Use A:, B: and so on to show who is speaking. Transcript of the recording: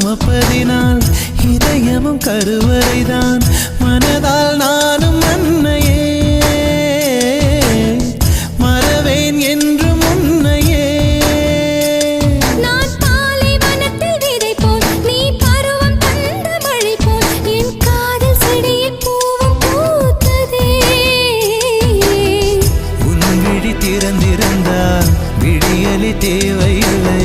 A: சுமப்பதினால் இதயமும் கருவறைதான். மனதால் நானும் அன்னையே மறவேன் என்று முன்னையே.
B: நான் பாலை வனத்தில் விதை போல், நீ பருவம் தந்த மழை போல், என் காதல் செடியில் பூவும் பூத்ததே.
A: உன் விழி திறந்திருந்தால் விடியலி தேவையில்லை.